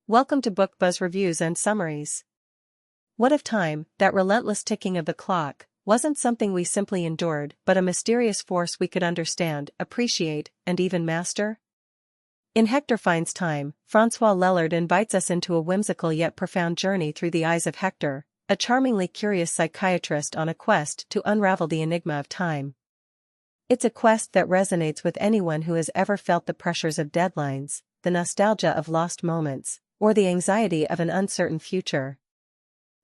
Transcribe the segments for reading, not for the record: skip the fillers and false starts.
Welcome to Book Buzz Reviews and Summaries. What if time, that relentless ticking of the clock, wasn't something we simply endured but a mysterious force we could understand, appreciate, and even master? In Hector Finds Time, François Lelord invites us into a whimsical yet profound journey through the eyes of Hector, a charmingly curious psychiatrist on a quest to unravel the enigma of time. It's a quest that resonates with anyone who has ever felt the pressures of deadlines, the nostalgia of lost moments, or the anxiety of an uncertain future.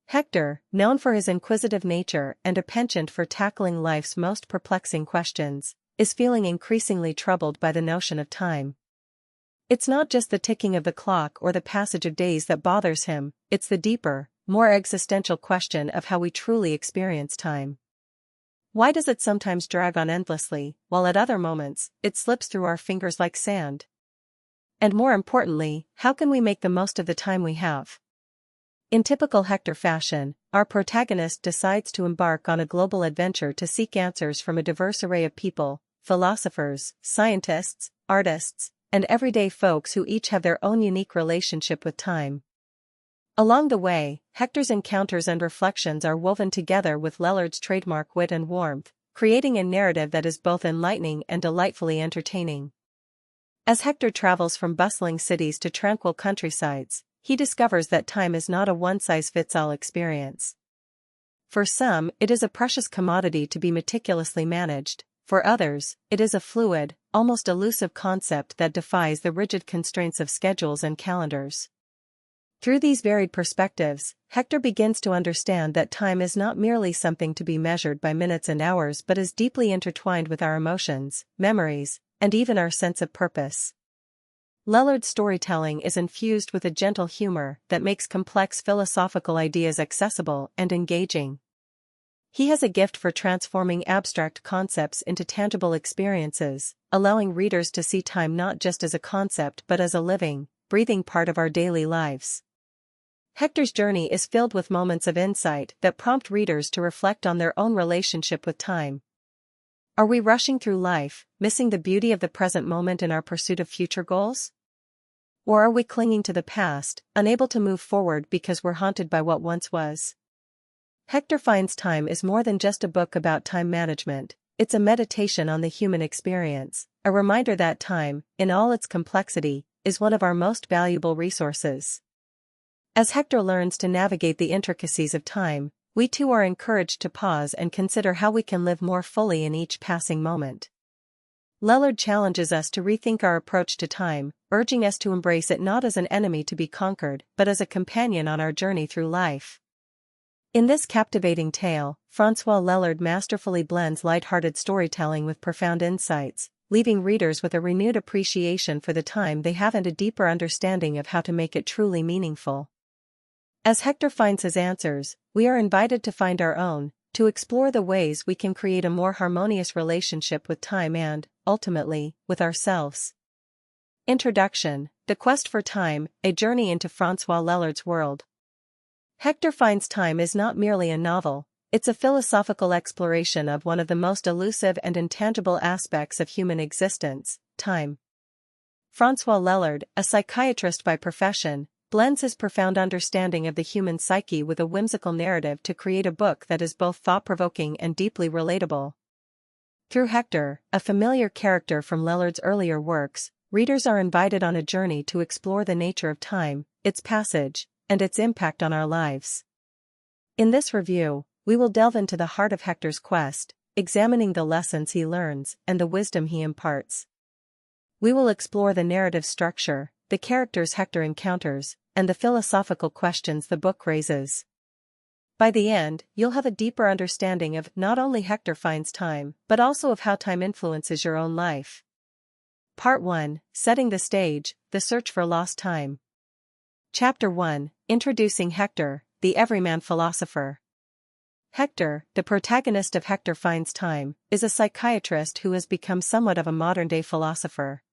Hector, known for his inquisitive nature and a penchant for tackling life's most perplexing questions, is feeling increasingly troubled by the notion of time. It's not just the ticking of the clock or the passage of days that bothers him, it's the deeper, more existential question of how we truly experience time. Why does it sometimes drag on endlessly, while at other moments, it slips through our fingers like sand? And more importantly, how can we make the most of the time we have? In typical Hector fashion, our protagonist decides to embark on a global adventure to seek answers from a diverse array of people, philosophers, scientists, artists, and everyday folks who each have their own unique relationship with time. Along the way, Hector's encounters and reflections are woven together with Lelord's trademark wit and warmth, creating a narrative that is both enlightening and delightfully entertaining. As Hector travels from bustling cities to tranquil countrysides, he discovers that time is not a one-size-fits-all experience. For some, it is a precious commodity to be meticulously managed. For others, it is a fluid, almost elusive concept that defies the rigid constraints of schedules and calendars. Through these varied perspectives, Hector begins to understand that time is not merely something to be measured by minutes and hours but is deeply intertwined with our emotions, memories, and even our sense of purpose. Lelord's storytelling is infused with a gentle humor that makes complex philosophical ideas accessible and engaging. He has a gift for transforming abstract concepts into tangible experiences, allowing readers to see time not just as a concept but as a living, breathing part of our daily lives. Hector's journey is filled with moments of insight that prompt readers to reflect on their own relationship with time. Are we rushing through life, missing the beauty of the present moment in our pursuit of future goals? Or are we clinging to the past, unable to move forward because we're haunted by what once was? Hector Finds Time is more than just a book about time management, it's a meditation on the human experience, a reminder that time, in all its complexity, is one of our most valuable resources. As Hector learns to navigate the intricacies of time, we too are encouraged to pause and consider how we can live more fully in each passing moment. Lelord challenges us to rethink our approach to time, urging us to embrace it not as an enemy to be conquered, but as a companion on our journey through life. In this captivating tale, François Lelord masterfully blends light-hearted storytelling with profound insights, leaving readers with a renewed appreciation for the time they have and a deeper understanding of how to make it truly meaningful. As Hector finds his answers, we are invited to find our own, to explore the ways we can create a more harmonious relationship with time and, ultimately, with ourselves. Introduction: The Quest for Time, a journey into François Lelord's world. Hector Finds Time is not merely a novel, it's a philosophical exploration of one of the most elusive and intangible aspects of human existence, time. François Lelord, a psychiatrist by profession, blends his profound understanding of the human psyche with a whimsical narrative to create a book that is both thought-provoking and deeply relatable. Through Hector, a familiar character from Lelord's earlier works, readers are invited on a journey to explore the nature of time, its passage, and its impact on our lives. In this review, we will delve into the heart of Hector's quest, examining the lessons he learns and the wisdom he imparts. We will explore the narrative structure, the characters Hector encounters, and the philosophical questions the book raises. By the end, you'll have a deeper understanding of not only Hector Finds Time, but also of how time influences your own life. Part 1, Setting the Stage, The Search for Lost Time. Chapter 1, Introducing Hector, the Everyman Philosopher. Hector, the protagonist of Hector Finds Time, is a psychiatrist who has become somewhat of a modern-day philosopher.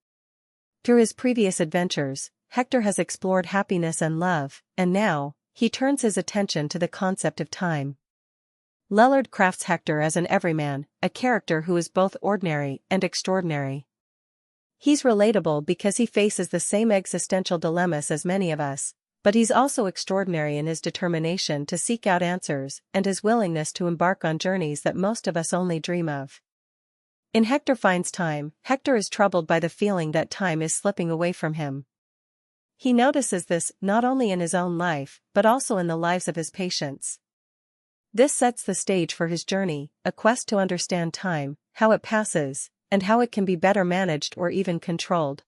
Through his previous adventures, Hector has explored happiness and love, and now, he turns his attention to the concept of time. Lelord crafts Hector as an everyman, a character who is both ordinary and extraordinary. He's relatable because he faces the same existential dilemmas as many of us, But he's also extraordinary in his determination to seek out answers and his willingness to embark on journeys that most of us only dream of. In Hector Finds Time, Hector is troubled by the feeling that time is slipping away from him. He notices this not only in his own life, but also in the lives of his patients. This sets the stage for his journey, a quest to understand time, how it passes, and how it can be better managed or even controlled.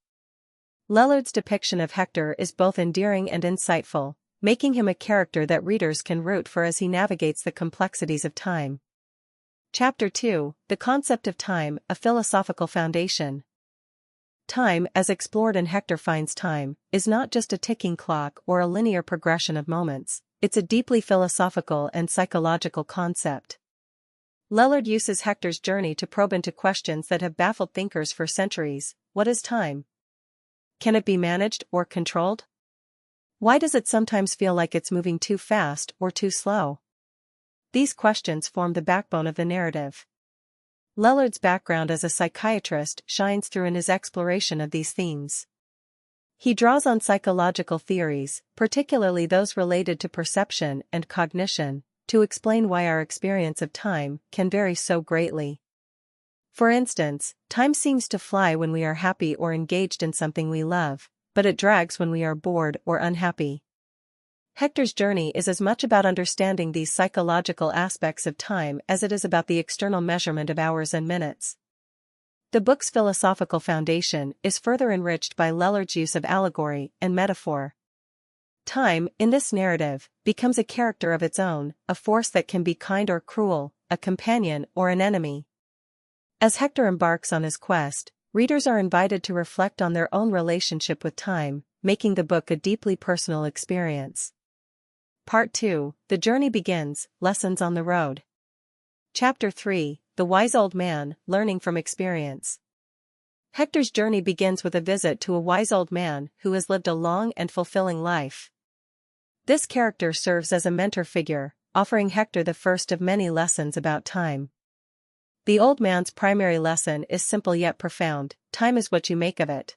Lelord's depiction of Hector is both endearing and insightful, making him a character that readers can root for as he navigates the complexities of time. Chapter 2: The Concept of Time, a Philosophical Foundation. Time, as explored in Hector Finds Time, is not just a ticking clock or a linear progression of moments, it's a deeply philosophical and psychological concept. Lelord uses Hector's journey to probe into questions that have baffled thinkers for centuries. What is time? Can it be managed or controlled? Why does it sometimes feel like it's moving too fast or too slow? These questions form the backbone of the narrative. Lelord's background as a psychiatrist shines through in his exploration of these themes. He draws on psychological theories, particularly those related to perception and cognition, to explain why our experience of time can vary so greatly. For instance, time seems to fly when we are happy or engaged in something we love, but it drags when we are bored or unhappy. Hector's journey is as much about understanding these psychological aspects of time as it is about the external measurement of hours and minutes. The book's philosophical foundation is further enriched by Lelord's use of allegory and metaphor. Time, in this narrative, becomes a character of its own, a force that can be kind or cruel, a companion or an enemy. As Hector embarks on his quest, readers are invited to reflect on their own relationship with time, making the book a deeply personal experience. Part 2: The Journey Begins, Lessons on the Road. Chapter 3: The Wise Old Man, Learning from Experience. Hector's journey begins with a visit to a wise old man who has lived a long and fulfilling life. This character serves as a mentor figure, offering Hector the first of many lessons about time. The old man's primary lesson is simple yet profound: time is what you make of it.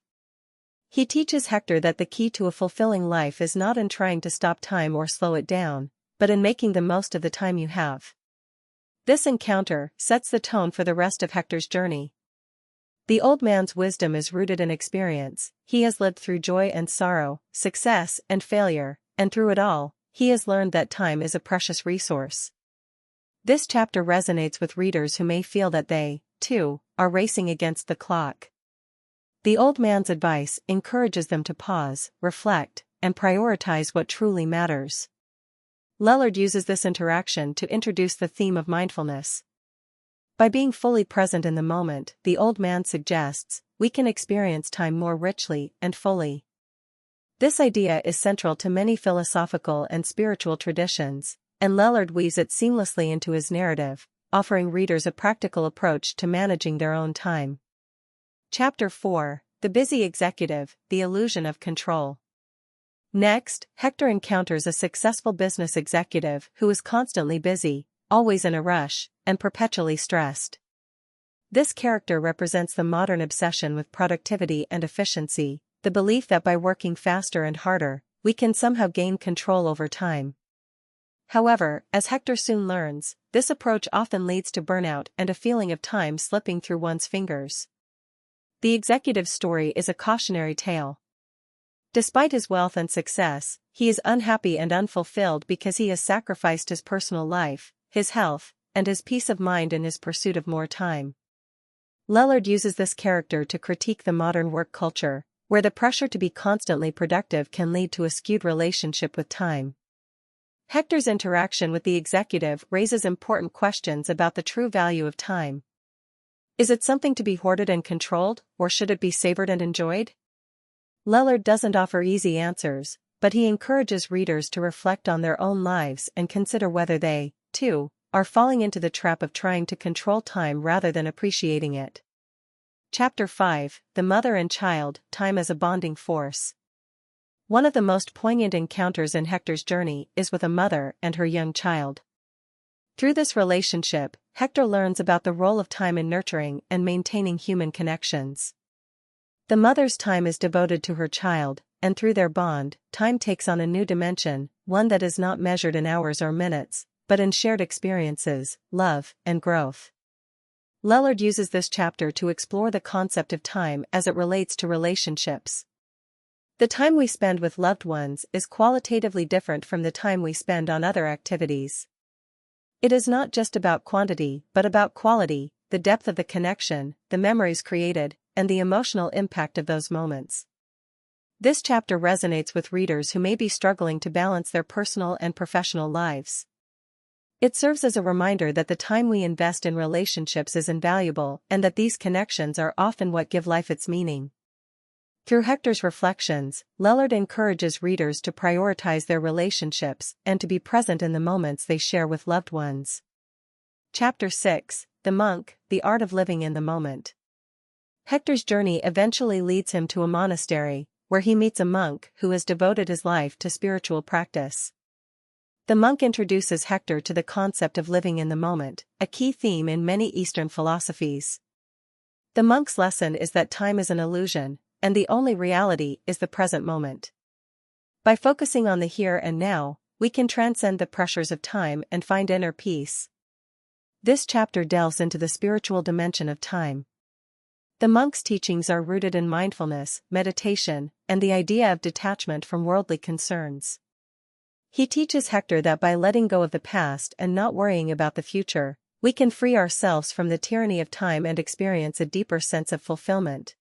He teaches Hector that the key to a fulfilling life is not in trying to stop time or slow it down, but in making the most of the time you have. This encounter sets the tone for the rest of Hector's journey. The old man's wisdom is rooted in experience. He has lived through joy and sorrow, success and failure, and through it all, he has learned that time is a precious resource. This chapter resonates with readers who may feel that they, too, are racing against the clock. The old man's advice encourages them to pause, reflect, and prioritize what truly matters. Lelord uses this interaction to introduce the theme of mindfulness. By being fully present in the moment, the old man suggests, we can experience time more richly and fully. This idea is central to many philosophical and spiritual traditions, and Lelord weaves it seamlessly into his narrative, offering readers a practical approach to managing their own time. Chapter 4: The Busy Executive, The Illusion of Control. Next, Hector encounters a successful business executive who is constantly busy, always in a rush, and perpetually stressed. This character represents the modern obsession with productivity and efficiency, the belief that by working faster and harder, we can somehow gain control over time. However, as Hector soon learns, this approach often leads to burnout and a feeling of time slipping through one's fingers. The executive's story is a cautionary tale. Despite his wealth and success, he is unhappy and unfulfilled because he has sacrificed his personal life, his health, and his peace of mind in his pursuit of more time. Lelord uses this character to critique the modern work culture, where the pressure to be constantly productive can lead to a skewed relationship with time. Hector's interaction with the executive raises important questions about the true value of time. Is it something to be hoarded and controlled, or should it be savored and enjoyed? Lelord doesn't offer easy answers, but he encourages readers to reflect on their own lives and consider whether they, too, are falling into the trap of trying to control time rather than appreciating it. Chapter 5: The Mother and Child, Time as a Bonding Force. One of the most poignant encounters in Hector's journey is with a mother and her young child. Through this relationship, Hector learns about the role of time in nurturing and maintaining human connections. The mother's time is devoted to her child, and through their bond, time takes on a new dimension, one that is not measured in hours or minutes, but in shared experiences, love, and growth. Lelord uses this chapter to explore the concept of time as it relates to relationships. The time we spend with loved ones is qualitatively different from the time we spend on other activities. It is not just about quantity, but about quality, the depth of the connection, the memories created, and the emotional impact of those moments. This chapter resonates with readers who may be struggling to balance their personal and professional lives. It serves as a reminder that the time we invest in relationships is invaluable and that these connections are often what give life its meaning. Through Hector's reflections, Lelord encourages readers to prioritize their relationships and to be present in the moments they share with loved ones. Chapter 6, The Monk, The Art of Living in the Moment. Hector's journey eventually leads him to a monastery, where he meets a monk who has devoted his life to spiritual practice. The monk introduces Hector to the concept of living in the moment, a key theme in many Eastern philosophies. The monk's lesson is that time is an illusion, and the only reality is the present moment. By focusing on the here and now, we can transcend the pressures of time and find inner peace. This chapter delves into the spiritual dimension of time. The monk's teachings are rooted in mindfulness, meditation, and the idea of detachment from worldly concerns. He teaches Hector that by letting go of the past and not worrying about the future, we can free ourselves from the tyranny of time and experience a deeper sense of fulfillment.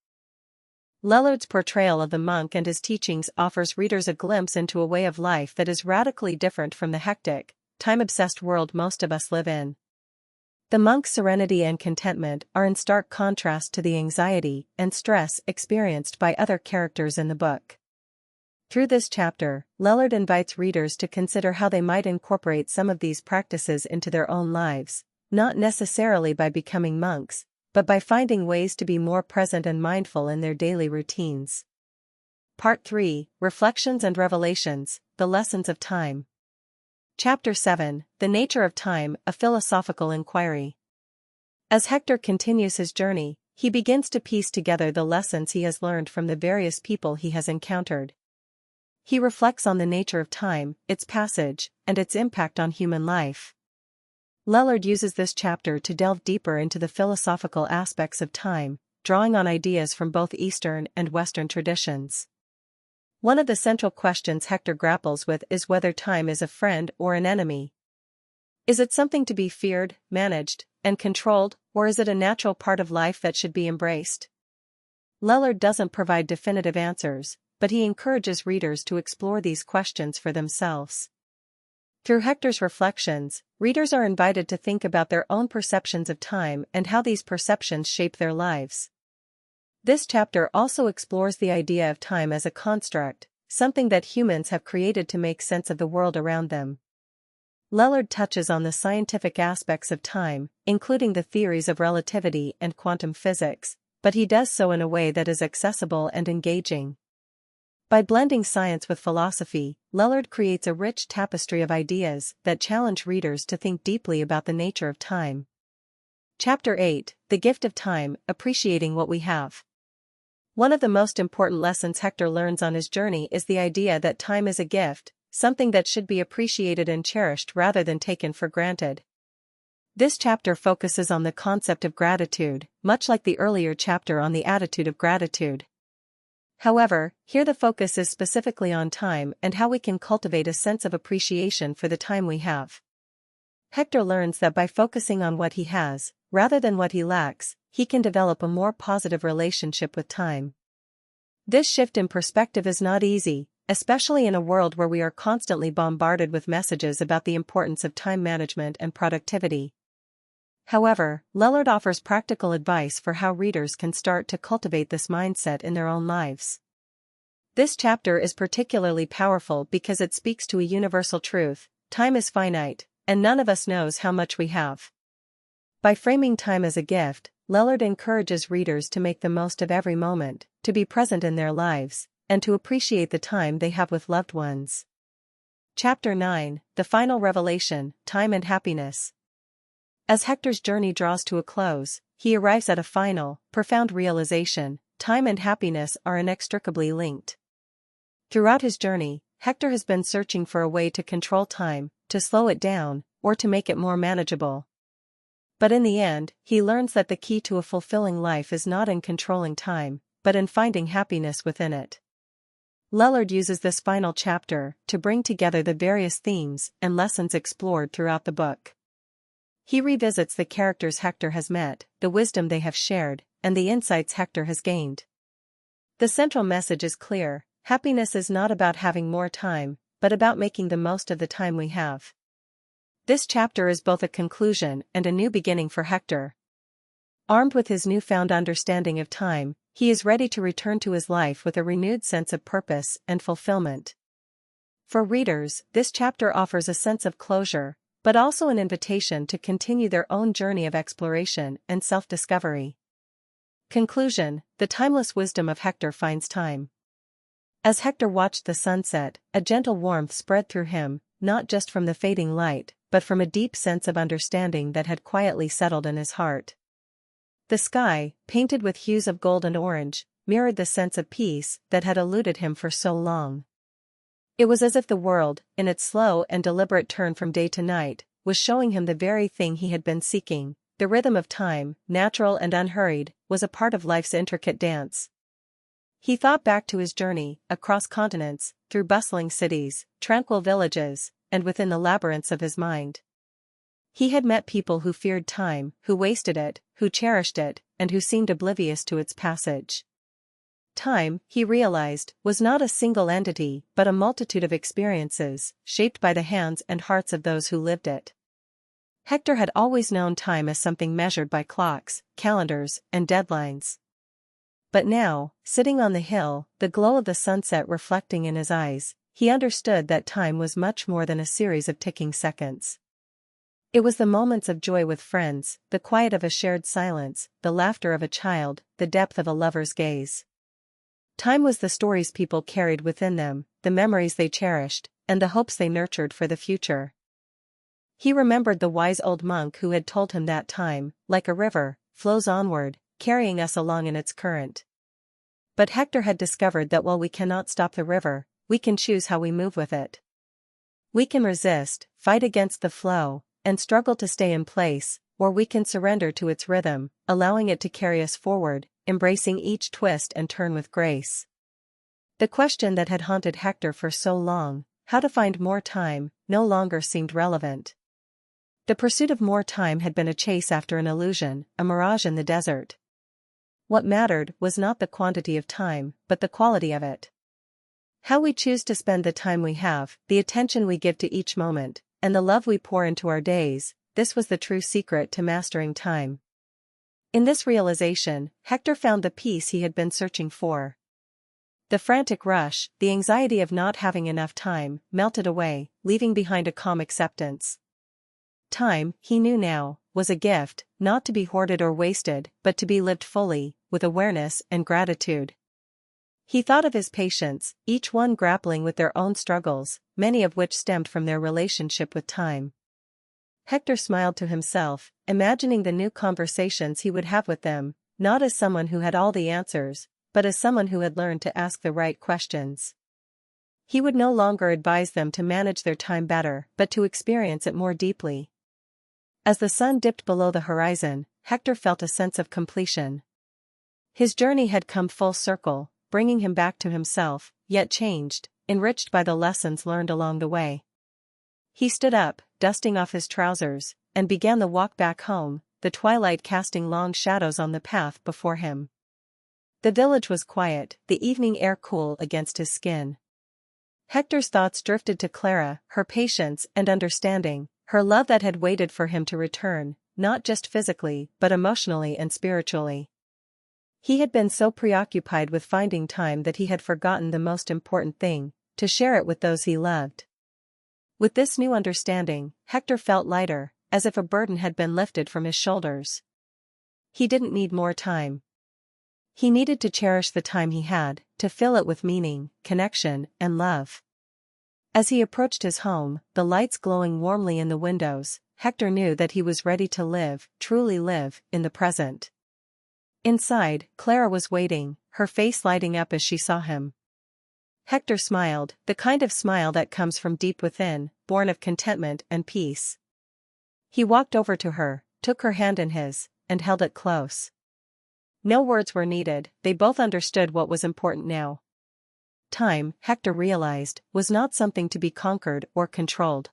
Lelord's portrayal of the monk and his teachings offers readers a glimpse into a way of life that is radically different from the hectic, time-obsessed world most of us live in. The monk's serenity and contentment are in stark contrast to the anxiety and stress experienced by other characters in the book. Through this chapter, Lelord invites readers to consider how they might incorporate some of these practices into their own lives, not necessarily by becoming monks, but by finding ways to be more present and mindful in their daily routines. Part 3, Reflections and Revelations, The Lessons of Time. Chapter 7, The Nature of Time, A Philosophical Inquiry. As Hector continues his journey, he begins to piece together the lessons he has learned from the various people he has encountered. He reflects on the nature of time, its passage, and its impact on human life. Lelord uses this chapter to delve deeper into the philosophical aspects of time, drawing on ideas from both Eastern and Western traditions. One of the central questions Hector grapples with is whether time is a friend or an enemy. Is it something to be feared, managed, and controlled, or is it a natural part of life that should be embraced? Lelord doesn't provide definitive answers, but he encourages readers to explore these questions for themselves. Through Hector's reflections, readers are invited to think about their own perceptions of time and how these perceptions shape their lives. This chapter also explores the idea of time as a construct, something that humans have created to make sense of the world around them. Lelord touches on the scientific aspects of time, including the theories of relativity and quantum physics, but he does so in a way that is accessible and engaging. By blending science with philosophy, Lelord creates a rich tapestry of ideas that challenge readers to think deeply about the nature of time. Chapter 8, The Gift of Time, Appreciating What We Have. One of the most important lessons Hector learns on his journey is the idea that time is a gift, something that should be appreciated and cherished rather than taken for granted. This chapter focuses on the concept of gratitude, much like the earlier chapter on the attitude of gratitude. However, here the focus is specifically on time and how we can cultivate a sense of appreciation for the time we have. Hector learns that by focusing on what he has, rather than what he lacks, he can develop a more positive relationship with time. This shift in perspective is not easy, especially in a world where we are constantly bombarded with messages about the importance of time management and productivity. However, Lelord offers practical advice for how readers can start to cultivate this mindset in their own lives. This chapter is particularly powerful because it speaks to a universal truth: time is finite, and none of us knows how much we have. By framing time as a gift, Lelord encourages readers to make the most of every moment, to be present in their lives, and to appreciate the time they have with loved ones. Chapter 9, The Final Revelation, Time and Happiness. As Hector's journey draws to a close, he arrives at a final, profound realization: time and happiness are inextricably linked. Throughout his journey, Hector has been searching for a way to control time, to slow it down, or to make it more manageable. But in the end, he learns that the key to a fulfilling life is not in controlling time, but in finding happiness within it. Lelord uses this final chapter to bring together the various themes and lessons explored throughout the book. He revisits the characters Hector has met, the wisdom they have shared, and the insights Hector has gained. The central message is clear: happiness is not about having more time, but about making the most of the time we have. This chapter is both a conclusion and a new beginning for Hector. Armed with his newfound understanding of time, he is ready to return to his life with a renewed sense of purpose and fulfillment. For readers, this chapter offers a sense of closure, but also an invitation to continue their own journey of exploration and self-discovery. Conclusion: the timeless wisdom of Hector finds time. As Hector watched the sunset, a gentle warmth spread through him, not just from the fading light, but from a deep sense of understanding that had quietly settled in his heart. The sky, painted with hues of gold and orange, mirrored the sense of peace that had eluded him for so long. It was as if the world, in its slow and deliberate turn from day to night, was showing him the very thing he had been seeking. The rhythm of time, natural and unhurried, was a part of life's intricate dance. He thought back to his journey, across continents, through bustling cities, tranquil villages, and within the labyrinths of his mind. He had met people who feared time, who wasted it, who cherished it, and who seemed oblivious to its passage. Time, he realized, was not a single entity, but a multitude of experiences, shaped by the hands and hearts of those who lived it. Hector had always known time as something measured by clocks, calendars, and deadlines. But now, sitting on the hill, the glow of the sunset reflecting in his eyes, he understood that time was much more than a series of ticking seconds. It was the moments of joy with friends, the quiet of a shared silence, the laughter of a child, the depth of a lover's gaze. Time was the stories people carried within them, the memories they cherished, and the hopes they nurtured for the future. He remembered the wise old monk who had told him that time, like a river, flows onward, carrying us along in its current. But Hector had discovered that while we cannot stop the river, we can choose how we move with it. We can resist, fight against the flow, and struggle to stay in place, or we can surrender to its rhythm, allowing it to carry us forward, embracing each twist and turn with grace. The question that had haunted Hector for so long, how to find more time, no longer seemed relevant. The pursuit of more time had been a chase after an illusion, a mirage in the desert. What mattered was not the quantity of time, but the quality of it. How we choose to spend the time we have, the attention we give to each moment, and the love we pour into our days, this was the true secret to mastering time. In this realization, Hector found the peace he had been searching for. The frantic rush, the anxiety of not having enough time, melted away, leaving behind a calm acceptance. Time, he knew now, was a gift, not to be hoarded or wasted, but to be lived fully, with awareness and gratitude. He thought of his patients, each one grappling with their own struggles, many of which stemmed from their relationship with time. Hector smiled to himself, imagining the new conversations he would have with them, not as someone who had all the answers, but as someone who had learned to ask the right questions. He would no longer advise them to manage their time better, but to experience it more deeply. As the sun dipped below the horizon, Hector felt a sense of completion. His journey had come full circle, bringing him back to himself, yet changed, enriched by the lessons learned along the way. He stood up, dusting off his trousers, and began the walk back home, the twilight casting long shadows on the path before him. The village was quiet, the evening air cool against his skin. Hector's thoughts drifted to Clara, her patience and understanding, her love that had waited for him to return, not just physically, but emotionally and spiritually. He had been so preoccupied with finding time that he had forgotten the most important thing, to share it with those he loved. With this new understanding, Hector felt lighter, as if a burden had been lifted from his shoulders. He didn't need more time. He needed to cherish the time he had, to fill it with meaning, connection, and love. As he approached his home, the lights glowing warmly in the windows, Hector knew that he was ready to live, truly live, in the present. Inside, Clara was waiting, her face lighting up as she saw him. Hector smiled, the kind of smile that comes from deep within, born of contentment and peace. He walked over to her, took her hand in his, and held it close. No words were needed, they both understood what was important now. Time, Hector realized, was not something to be conquered or controlled.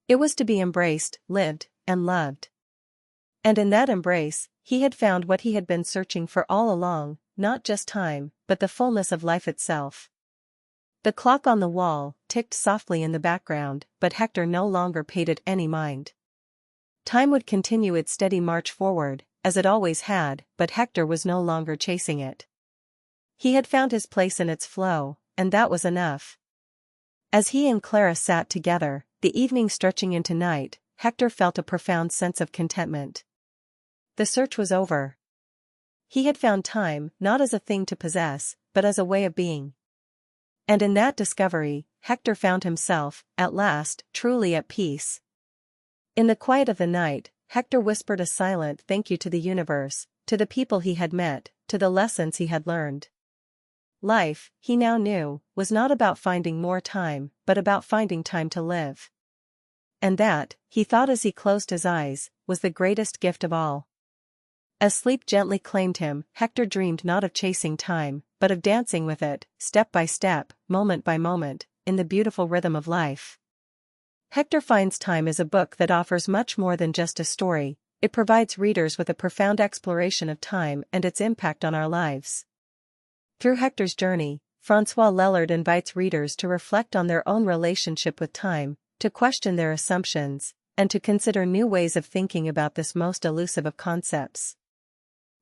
It was to be embraced, lived, and loved. And in that embrace, he had found what he had been searching for all along, not just time, but the fullness of life itself. The clock on the wall ticked softly in the background, but Hector no longer paid it any mind. Time would continue its steady march forward, as it always had, but Hector was no longer chasing it. He had found his place in its flow, and that was enough. As he and Clara sat together, the evening stretching into night, Hector felt a profound sense of contentment. The search was over. He had found time, not as a thing to possess, but as a way of being. And in that discovery, Hector found himself, at last, truly at peace. In the quiet of the night, Hector whispered a silent thank you to the universe, to the people he had met, to the lessons he had learned. Life, he now knew, was not about finding more time, but about finding time to live. And that, he thought as he closed his eyes, was the greatest gift of all. As sleep gently claimed him, Hector dreamed not of chasing time, but of dancing with it, step by step, moment by moment, in the beautiful rhythm of life. Hector Finds Time is a book that offers much more than just a story. It provides readers with a profound exploration of time and its impact on our lives. Through Hector's journey, François Lelord invites readers to reflect on their own relationship with time, to question their assumptions, and to consider new ways of thinking about this most elusive of concepts.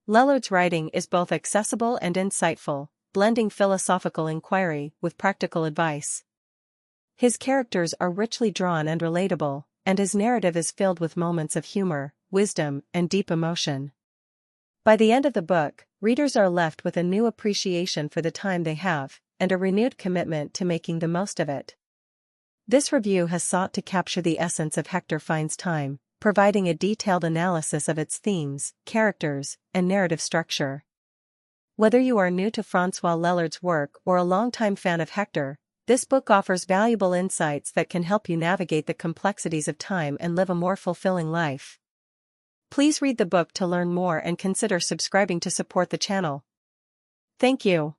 Lelord's writing is both accessible and insightful, blending philosophical inquiry with practical advice. His characters are richly drawn and relatable, and his narrative is filled with moments of humor, wisdom, and deep emotion. By the end of the book, readers are left with a new appreciation for the time they have, and a renewed commitment to making the most of it. This review has sought to capture the essence of Hector Finds Time, providing a detailed analysis of its themes, characters, and narrative structure. Whether you are new to François Lelord's work or a longtime fan of Hector, this book offers valuable insights that can help you navigate the complexities of time and live a more fulfilling life. Please read the book to learn more and consider subscribing to support the channel. Thank you.